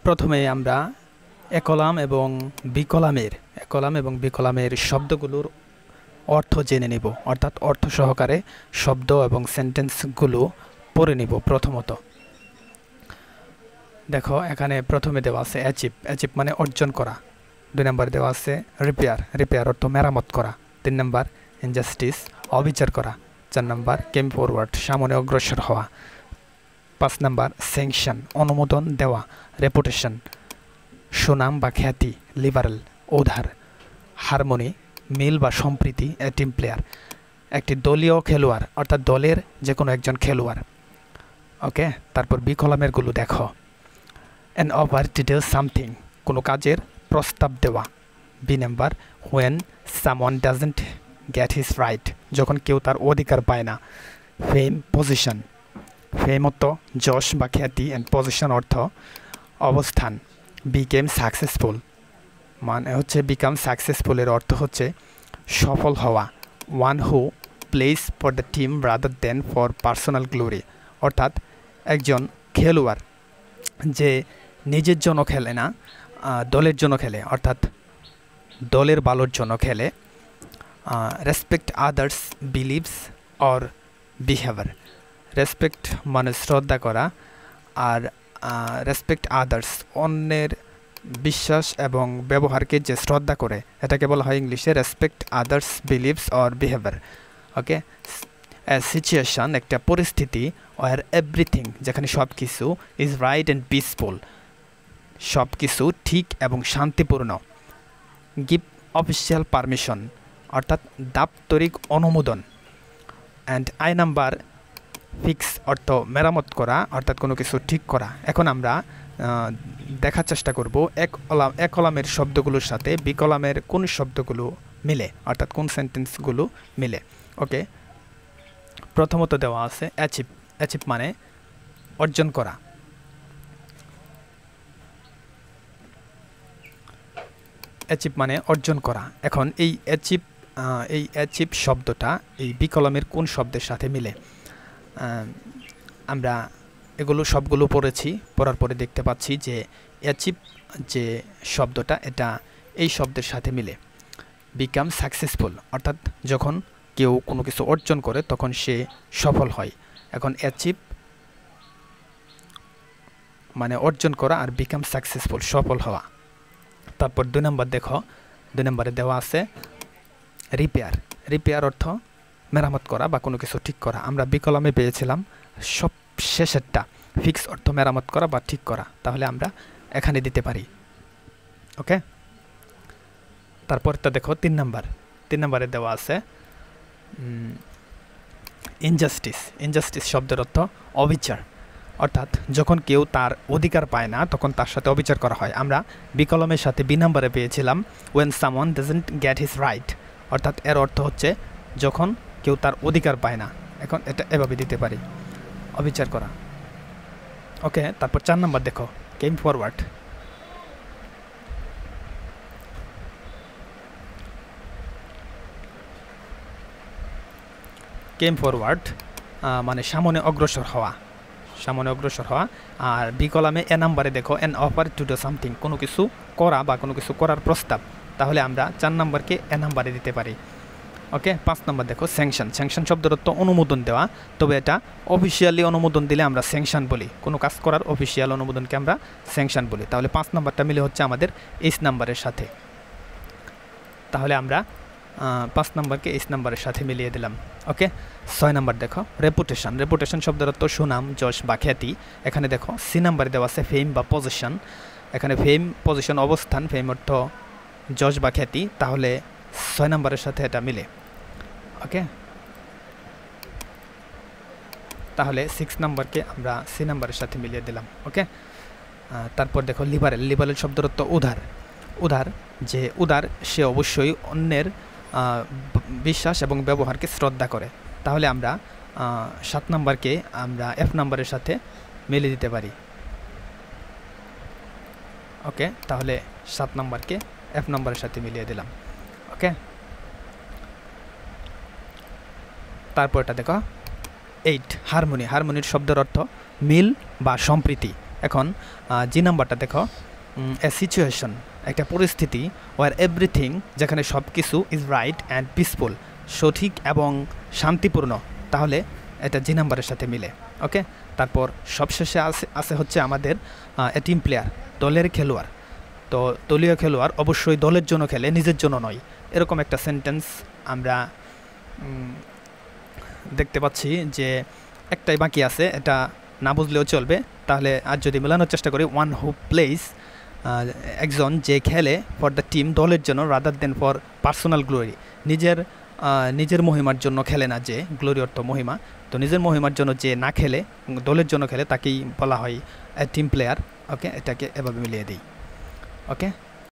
প্রথমে আমরা একলাম এবং বিকলামের শব্দগুলোর অর্থ জেনে নেব, অর্থাৎ অর্থ সহকারে শব্দ এবং সেন্টেন্সগুলো পড়ে নেব। প্রথমত দেখো, এখানে প্রথমে দেওয়া আছে অ্যাচিভ মানে অর্জন করা। 2 নম্বর দেওয়া আছে রিপেয়ার অর্থ মেরামত করা। 3 নম্বর ইনজাস্টিস অবিচার করা। 4 নম্বর কেম ফরওয়ার্ড সামনে অগ্রসর হওয়া। 5 নম্বর স্যাংশন অনুমোদন দেওয়া। রেপুটেশন সুনাম বা খ্যাতি। লিবারেল উদার। হারমোনি মিল বা সম্প্রীতি। এ টিম প্লেয়ার একটি দলীয় খেলোয়াড়, অর্থাৎ দলের যে কোনো একজন খেলোয়াড়। ওকে, তারপর বিকলামেরগুলো দেখো। An offer to do something কোনো কাজের প্রস্তাব দেওয়া। B number when someone doesn't get his right যখন কেউ তার অধিকার পায় না। ফেম পজিশন ফেম অর্থ যশ বা খ্যাতি, অ্যান্ড পজিশন অর্থ অবস্থান। বিকেম সাকসেসফুল মানে হচ্ছে বিকাম সাকসেসফুলের অর্থ হচ্ছে সফল হওয়া। One who place for the team rather than for personal glory অর্থাৎ একজন খেলোয়াড় যে নিজের জন্য খেলে না, দলের জন্য খেলে, অর্থাৎ দলের ভালোর জন্য খেলে। Respect others believes or behaviour respect মানে শ্রদ্ধা করা, আর রেসপেক্ট আদার্স অন্যের বিশ্বাস এবং ব্যবহারকে যে শ্রদ্ধা করে এটাকে বলা হয় ইংলিশে respect others believes or behaviour. Okay, situation একটা পরিস্থিতি, ওয়ার এভরিথিং যেখানে সব কিছু, ইজ রাইট অ্যান্ড পিসফুল সব কিছু ঠিক এবং শান্তিপূর্ণ। গিভ অফিসিয়াল পারমিশন অর্থাৎ দাপ্তরিক অনুমোদন। অ্যান্ড আই নাম্বার ফিক্স অর্থ মেরামত করা অর্থাৎ কোনো কিছু ঠিক করা। এখন আমরা দেখার চেষ্টা করব একলামের শব্দগুলোর সাথে বিকলামের কোন শব্দগুলো মিলে, অর্থাৎ কোন সেন্টেন্সগুলো মিলে। ওকে, প্রথমত দেওয়া আছে অ্যাচিভ মানে অর্জন করা। অ্যাচিভ মানে অর্জন করা। এখন এই অ্যাচিভ শব্দটা এই বিকলামের কোন শব্দের সাথে মিলে? আমরা এগুলো সবগুলো পড়েছি, পড়ার পরে দেখতে পাচ্ছি যে অ্যাচিভ যে শব্দটা এটা এই শব্দের সাথে মিলে। বিকাম সাকসেসফুল অর্থাৎ যখন কেউ কোনো কিছু অর্জন করে তখন সে সফল হয়। এখন অ্যাচিভ মানে অর্জন করা আর বিকাম সাকসেসফুল সফল হওয়া। তারপর 2 নম্বর দেখো, 2 নম্বরে দেওয়া আছে রিপেয়ার অর্থ মেরামত করা বা কোনো কিছু ঠিক করা। আমরা বিকলামে পেয়েছিলাম সব শেষেরটা, ফিক্স অর্থ মেরামত করা বা ঠিক করা, তাহলে আমরা এখানে দিতে পারি। ওকে, তারপরটা দেখো 3 নম্বরে দেওয়া আছে ইনজাস্টিস শব্দের অর্থ অবিচার, অর্থাৎ যখন কেউ তার অধিকার পায় না তখন তার সাথে অবিচার করা হয়। আমরা বিকলামের সাথে বি নম্বরে পেয়েছিলাম when someone doesn't get his right, অর্থাৎ এর অর্থ হচ্ছে যখন কেউ তার অধিকার পায় না। এখন এটা এভাবে দিতে পারি, অবিচার করা। ওকে, তারপর 4 নম্বর দেখো, কেম ফরওয়ার্ড মানে সামনে অগ্রসর হওয়া। আর বিকলামে এ নাম্বারে দেখো an offer to do something কোনো কিছু করা বা কোনো কিছু করার প্রস্তাব, তাহলে আমরা 4 নম্বরকে এ নাম্বারে দিতে পারি। ওকে, 5 নম্বর দেখো স্যাংশন শব্দের অর্থ অনুমোদন দেওয়া, তবে এটা অফিসিয়ালি অনুমোদন দিলে আমরা স্যাংশন বলি, কোনো কাজ করার অফিসিয়াল অনুমোদনকে আমরা স্যাংশন বলি। তাহলে 5 নম্বরটা মিলে হচ্ছে আমাদের এইচ নাম্বারের সাথে, তাহলে আমরা 5 নম্বরকে এইচ নাম্বারের সাথে মিলিয়ে দিলাম। ওকে, 6 নম্বর দেখো রেপুটেশন শব্দের অর্থ সুনাম যশ বা খ্যাতি। এখানে দেখো সি নাম্বারে দেওয়া আছে ফেম বা পজিশন। এখানে ফেম পজিশন অবস্থান, ফেম অর্থ যশ বা খ্যাতি, তাহলে 6 নম্বরের সাথে এটা মিলে। ওকে, তাহলে 6 নম্বরকে আমরা সি নাম্বারের সাথে মিলিয়ে দিলাম। ওকে, তারপর দেখো লিবারেল শব্দের অর্থ উদার যে উদার সে অবশ্যই অন্যের বিশ্বাস এবং ব্যবহারকে শ্রদ্ধা করে, তাহলে আমরা 7 নম্বরকে আমরা এফ নম্বরের সাথে মিলিয়ে দিতে পারি। ওকে, তাহলে 7 নম্বরকে এফ নম্বরের সাথে মিলিয়ে দিলাম। ওকে, তারপর এটা দেখো 8 হারমোনির শব্দের অর্থ মিল বা সম্প্রীতি। এখন জি নাম্বারটা দেখো, এ সিচুয়েশন, একটা পরিস্থিতি, ওয়ার এভরিথিং, যেখানে সব কিছু ইজ রাইট অ্যান্ড পিসফুল, সঠিক এবং শান্তিপূর্ণ, তাহলে এটা জি নাম্বারের সাথে মিলে। ওকে, তারপর সবশেষে আছে হচ্ছে আমাদের এ টিম প্লেয়ার, দলের খেলোয়াড়। তো দলীয় খেলোয়াড় অবশ্যই দলের জন্য খেলে, নিজের জন্য নয়, এরকম একটা সেন্টেন্স আমরা দেখতে পাচ্ছি যে একটাই বাকি আছে, এটা না বুঝলেও চলবে। তাহলে আর যদি মেলানোর চেষ্টা করি, ওয়ান হু প্লেস, একজন যে খেলে ফর দ্য টিম, দলের জন্য, rather than for personal glory, নিজের মহিমার জন্য খেলে না যে, গ্লোরি অর্থ মহিমা, তো নিজের মহিমার জন্য যে না খেলে, দলের জন্য খেলে, তাকেই বলা হয় এ টিম প্লেয়ার। ওকে, এটাকে এভাবে মিলিয়ে দিই। ওকে।